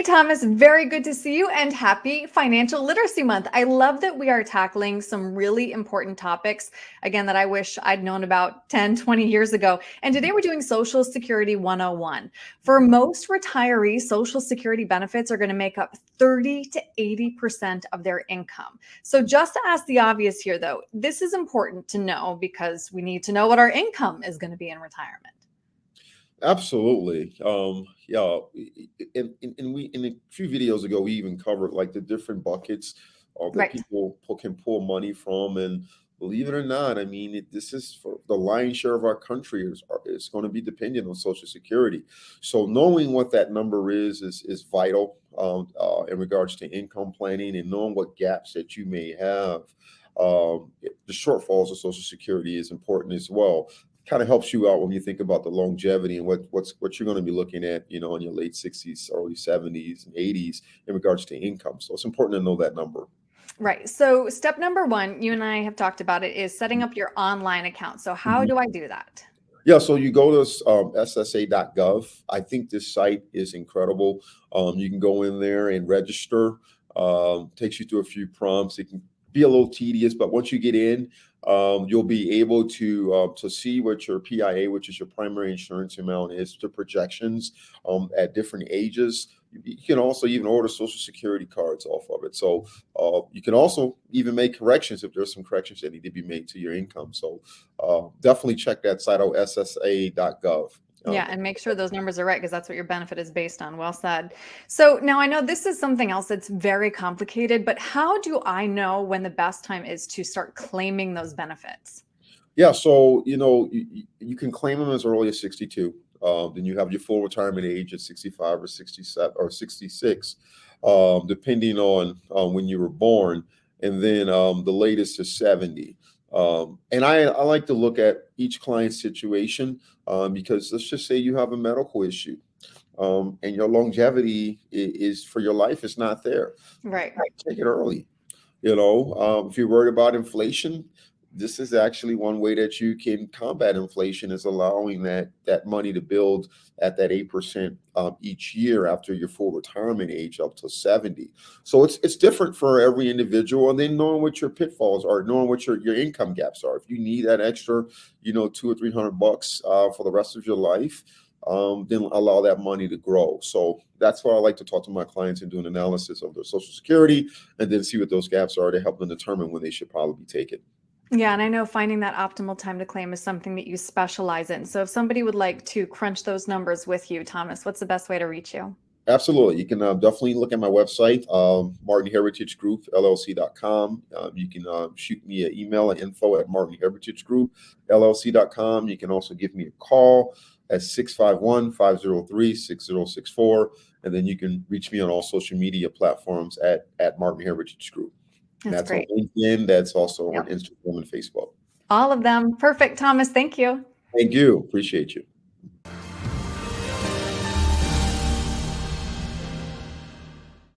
Thomas, very good to see you and happy Financial Literacy Month. I love that we are tackling some really important topics, again, that I wish I'd known about 10, 20 years ago. And today we're doing Social Security 101. For most retirees, Social Security benefits are going to make up 30 to 80% of their income. So just to ask the obvious here, though, this is important to know because we need to know what our income is going to be in retirement. Absolutely. Yeah. And we in a few videos ago we even covered like the different buckets that Right. people can pull money from. And believe it or not, I mean, this is for the lion's share of our country is going to be dependent on Social Security. So knowing what that number is vital in regards to income planning and knowing what gaps that you may have. The shortfalls of Social Security is important as well. Kind of helps you out when you think about the longevity and what you're going to be looking at, in your late 60s, early 70s, and 80s in regards to income. So it's important to know that number. Right. So step number one, you and I have talked about it, is setting up your online account. So how Mhm. do I do that? Yeah, so you go to ssa.gov. I think this site is incredible. You can go in there and register. Takes you through a few prompts. It can be a little tedious, but once you get in, you'll be able to see what your PIA, which is your primary insurance amount, is, the projections at different ages. You can also even order Social Security cards off of it. So you can also even make corrections if there's some corrections that need to be made to your income. So definitely check that site out, ssa.gov. Yeah, and make sure those numbers are right because that's what your benefit is based on. Well said. So now I know this is something else that's very complicated, but how do I know when the best time is to start claiming those benefits? Yeah, so you can claim them as early as 62. Then you have your full retirement age at 65 or 67 or 66, depending on when you were born, and then the latest is 70. And I like to look at each client's situation because let's just say you have a medical issue, and your longevity is for your life is not there. Right. Take it early. If you're worried about inflation, this is actually one way that you can combat inflation, is allowing that money to build at that 8% each year after your full retirement age up to 70. So it's different for every individual, and then knowing what your pitfalls are, knowing what your income gaps are. If you need that extra, $200 or $300 for the rest of your life, then allow that money to grow. So that's why I like to talk to my clients and do an analysis of their Social Security, and then see what those gaps are to help them determine when they should probably take it. Yeah, and I know finding that optimal time to claim is something that you specialize in. So if somebody would like to crunch those numbers with you, Thomas, what's the best way to reach you? Absolutely. You can definitely look at my website, Martin Heritage Group, LLC.com. You can shoot me an email at info at Martin Heritage Group, LLC.com. You can also give me a call at 651-503-6064. And then you can reach me on all social media platforms at Martin Heritage Group. That's That's on great. LinkedIn. That's also on Yep. Instagram and Facebook. All of them. Perfect. Thomas, thank you. Thank you. Appreciate you.